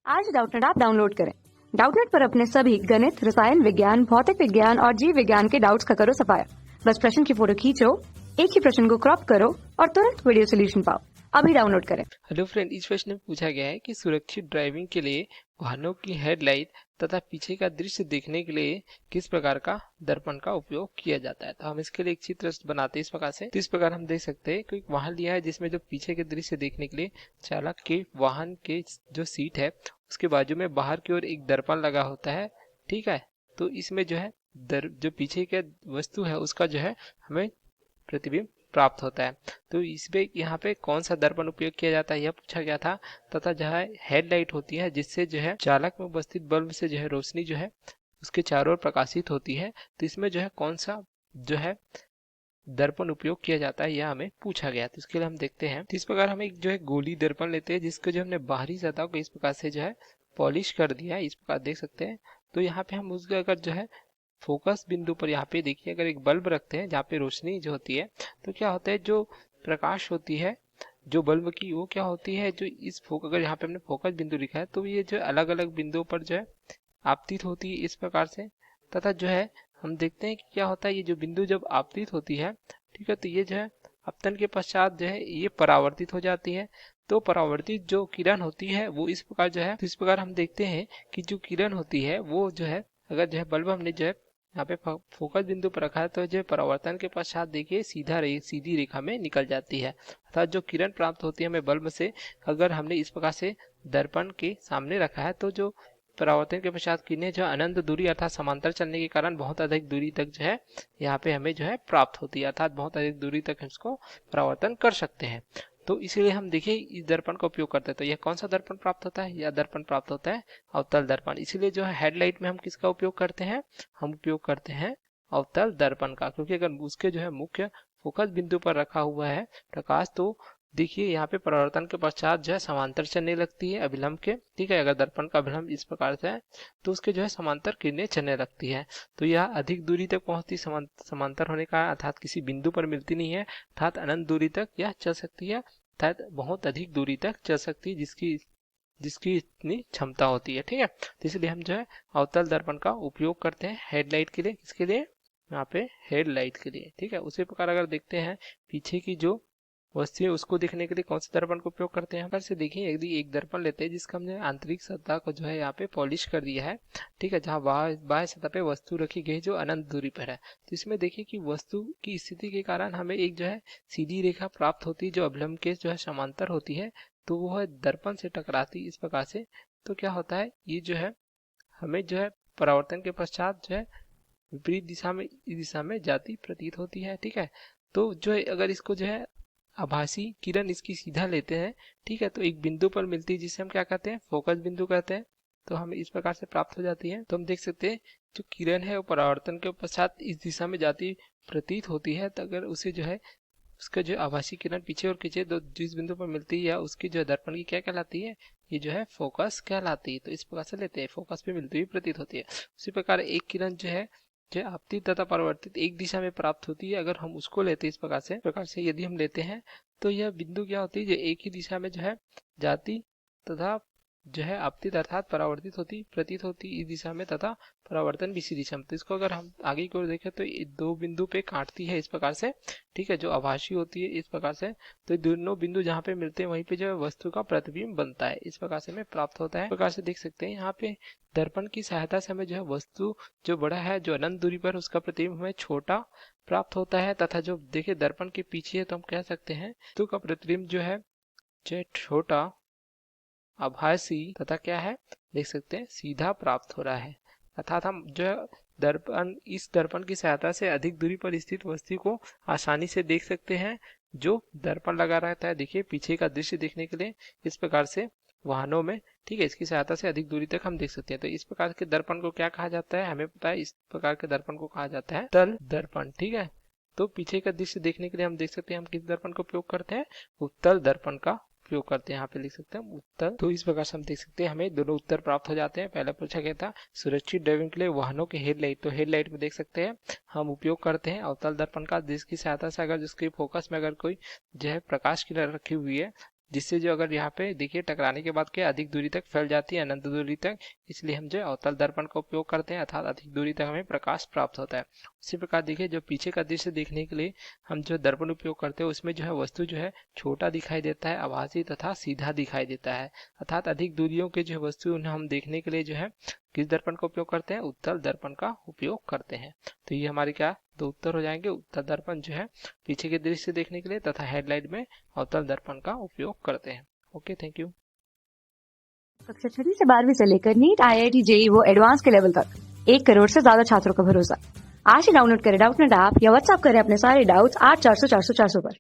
आज Doubtnut app download करें। Doubtnut पर अपने सभी गणित, रसायन विज्ञान, भौतिक विज्ञान और जीव विज्ञान के डाउट्स का करो सफाया। बस प्रश्न की फोटो खींचो, एक ही प्रश्न को क्रॉप करो और तुरंत वीडियो सोल्यूशन पाओ। अभी डाउनलोड करें। हेलो फ्रेंड, इस प्रश्न में पूछा गया है कि सुरक्षित ड्राइविंग के लिए वाहनों की हेडलाइट तथा पीछे का दृश्य देखने के लिए किस प्रकार का दर्पण का उपयोग किया जाता है। तो हम इसके लिए एक चित्र बनाते हैं इस प्रकार से। तो इस प्रकार हम देख सकते हैं कि एक वाहन लिया है जिसमें जो पीछे के दृश्य देखने के लिए चालक के वाहन के जो सीट है उसके बाजू में बाहर की ओर एक दर्पण लगा होता है। ठीक है, तो इसमें जो है जो पीछे के वस्तु है उसका जो है हमें प्रतिबिंब प्राप्त होता है। तो इसमें यहाँ पे कौन सा दर्पण उपयोग किया जाता है यह पूछा गया था। तथा जो है हेडलाइट होती है जिससे जो है चालक में उपस्थित बल्ब से जो है रोशनी जो है उसके चारों ओर प्रकाशित होती है। तो इसमें जो है कौन सा जो है दर्पण उपयोग किया जाता है यह हमें पूछा गया। तो इसके लिए हम देखते हैं। तो इस प्रकार हम एक जो है गोली दर्पण लेते हैं जिसको जो हमने बाहरी सतह को इस प्रकार से जो है पॉलिश कर दिया है, इस प्रकार देख सकते हैं। तो यहाँ पे हम उसका अगर जो है फोकस बिंदु पर यहाँ पे देखिए अगर एक बल्ब रखते हैं जहाँ पे रोशनी जो होती है तो क्या होता है जो प्रकाश होती है जो बल्ब की वो क्या होती है जो इस अगर यहाँ पे हमने फोकस बिंदु लिखा है तो ये जो अलग अलग बिंदुओं पर जो है आपतित होती है इस प्रकार से। तथा जो है हम देखते हैं कि क्या होता है ये जो बिंदु जब आपतित होती है, ठीक है, तो ये जो है अपतन के पश्चात जो है ये परावर्तित हो जाती है। तो परावर्तित जो किरण होती है वो इस प्रकार जो है, तो इस प्रकार हम देखते हैं कि जो किरण होती है वो जो है अगर जो है बल्ब हमने जो है यहाँ पे फोकस बिंदु पर रखा है तो जो परावर्तन के पश्चात देखिए सीधी रेखा में निकल जाती है। अर्थात जो किरण प्राप्त होती है हमें बल्ब से अगर हमने इस प्रकार से दर्पण के सामने रखा है तो जो परावर्तन के पश्चात किरणें जो अनंत दूरी अर्थात समांतर चलने के कारण बहुत अधिक दूरी तक जो है यहाँ पे हमें जो है प्राप्त होती है, अर्थात बहुत अधिक दूरी तक हम इसको परावर्तन कर सकते हैं। तो इसीलिए हम देखिए इस दर्पण का उपयोग करते हैं। तो यह कौन सा दर्पण प्राप्त होता है? यह दर्पण प्राप्त होता है अवतल दर्पण। इसीलिए जो है हेडलाइट में हम किसका उपयोग करते हैं? हम उपयोग करते हैं अवतल दर्पण का, क्योंकि अगर उसके जो है मुख्य फोकस बिंदु पर रखा हुआ है प्रकाश तो देखिए यहाँ पे परावर्तन के पश्चात जो है समांतर चलने लगती है अभिलंब के। ठीक है, अगर दर्पण का अभिलंब इस प्रकार से है तो उसके जो है समांतर किरणें चलने लगती है। तो यह अधिक दूरी तक पहुंचती समांतर होने का अर्थात किसी बिंदु पर मिलती नहीं है, अर्थात अनंत दूरी तक यह चल सकती है, अर्थात बहुत अधिक दूरी तक चल सकती है जिसकी इतनी क्षमता होती है। ठीक है, तो इसलिए हम जो है अवतल दर्पण का उपयोग करते हैं हेडलाइट के लिए। किसके लिए? यहाँ पे हेडलाइट के लिए। ठीक है, उसी प्रकार अगर देखते हैं पीछे की जो वस्तु है उसको देखने के लिए कौन से दर्पण का उपयोग करते हैं? से देखिए यदि एक दर्पण लेते हैं जिसका हमने आंतरिक सतह को जो है यहाँ पे पॉलिश कर दिया है, ठीक है, जहाँ बाह्य सतह पे वस्तु रखी गई जो अनंत दूरी पर है। तो इसमें देखिए कि वस्तु की स्थिति के कारण हमें एक जो है सीधी रेखा प्राप्त होती है जो अभिलंब के जो है समांतर होती है। तो वो है दर्पण से टकराती इस प्रकार से। तो क्या होता है ये जो है हमें जो है परावर्तन के पश्चात जो है विपरीत दिशा में इस दिशा में जाती प्रतीत होती है। ठीक है, तो जो है अगर इसको जो है आभासी किरण इसकी सीधा लेते हैं, ठीक है, तो एक बिंदु पर मिलती है जिसे हम क्या कहते हैं? फोकस बिंदु कहते हैं। तो हमें इस प्रकार से प्राप्त हो जाती है। तो हम देख सकते हैं जो किरण है वो परावर्तन के पश्चात इस दिशा में जाती प्रतीत होती है। तो अगर उसे जो है उसका जो आभासी किरण पीछे और खींचे तो जिस बिंदु पर मिलती है या उसकी जो दर्पण की क्या कहलाती है? ये जो है फोकस कहलाती है। तो इस प्रकार से लेते हैं, फोकस पे मिलती हुई प्रतीत होती है। उसी प्रकार एक किरण जो है आपतित तथा परावर्तित एक दिशा में प्राप्त होती है। अगर हम उसको लेते हैं इस प्रकार से यदि हम लेते हैं तो यह बिंदु क्या होती है जो एक ही दिशा में जो है जाती तथा जो है आपतित अर्थात परावर्तित होती प्रतीत होती इस दिशा में तथा परावर्तन भी इसी दिशा में। तो इसको अगर हम आगे की ओर देखें तो ये दो बिंदु पे काटती है इस प्रकार से। ठीक है, जो आभासी होती है इस प्रकार से। तो दोनों बिंदु जहाँ पे मिलते हैं वहीं पे जो है वस्तु का प्रतिबिंब बनता है। इस प्रकार से हमें प्राप्त होता है। इस प्रकार से देख सकते हैं यहाँ पे दर्पण की सहायता से हमें जो है वस्तु जो बड़ा है जो अनंत दूरी पर उसका प्रतिबिंब हमें छोटा प्राप्त होता है। तथा जो देखिए दर्पण के पीछे है तो हम कह सकते हैं वस्तु का प्रतिबिंब जो है छोटा आभासी तथा क्या है देख सकते हैं सीधा प्राप्त हो रहा है। अर्थात हम जो है इस दर्पण की सहायता से अधिक दूरी पर स्थित वस्तु को आसानी से देख सकते हैं जो दर्पण लगा रहता है। देखिए पीछे का दृश्य देखने के लिए इस प्रकार से वाहनों में, ठीक है, इसकी सहायता से अधिक दूरी तक हम देख सकते हैं। तो इस प्रकार के दर्पण को क्या कहा जाता है? हमें पता है इस प्रकार के दर्पण को कहा जाता है तल दर्पण। ठीक है, तो पीछे का दृश्य देखने के लिए हम देख सकते हैं हम किस दर्पण का उपयोग करते हैं? उत्तल दर्पण का उपयोग करते हैं। यहाँ पे लिख सकते हैं उत्तर। तो इस प्रकार से हम देख सकते हैं हमें दोनों उत्तर प्राप्त हो जाते हैं। पहला पूछा गया था सुरक्षित ड्राइविंग के लिए वाहनों के हेडलाइट, तो हेडलाइट में देख सकते हैं हम उपयोग करते हैं अवतल दर्पण का जिसकी सहायता से अगर जिसके फोकस में अगर कोई जो है प्रकाश किरण रखी हुई है जिससे जो अगर यहाँ पे देखिए टकराने के बाद क्या अधिक दूरी तक फैल जाती है, अनंत दूरी तक, इसलिए हम जो है अवतल दर्पण का उपयोग करते हैं, अर्थात अधिक दूरी तक हमें प्रकाश प्राप्त होता है। उसी प्रकार देखिए जो पीछे का दृश्य देखने के लिए हम जो दर्पण उपयोग करते हैं उसमें जो है वस्तु जो है छोटा दिखाई देता है, आभासी तथा सीधा दिखाई देता है, अर्थात अधिक दूरियों के जो वस्तु उन्हें हम देखने के लिए जो है किस दर्पण का उपयोग करते हैं, उत्तल दर्पण का उपयोग करते हैं। तो ये हमारे क्या दो उत्तर हो जाएंगे, उत्तल दर्पण जो है पीछे के दृश्य देखने के लिए तथा हेडलाइट में अवतल दर्पण का उपयोग करते हैं। Okay, thank you. कक्षा 6 से 12वीं से लेकर नीट, IIT, JEE वो एडवांस के लेवल तक 1 करोड़ से ज्यादा छात्रों का भरोसा। आज ही डाउनलोड करें डाउटनेट ऐप या व्हाट्सएप करें अपने सारे डाउट्स 8400 400 400 पर।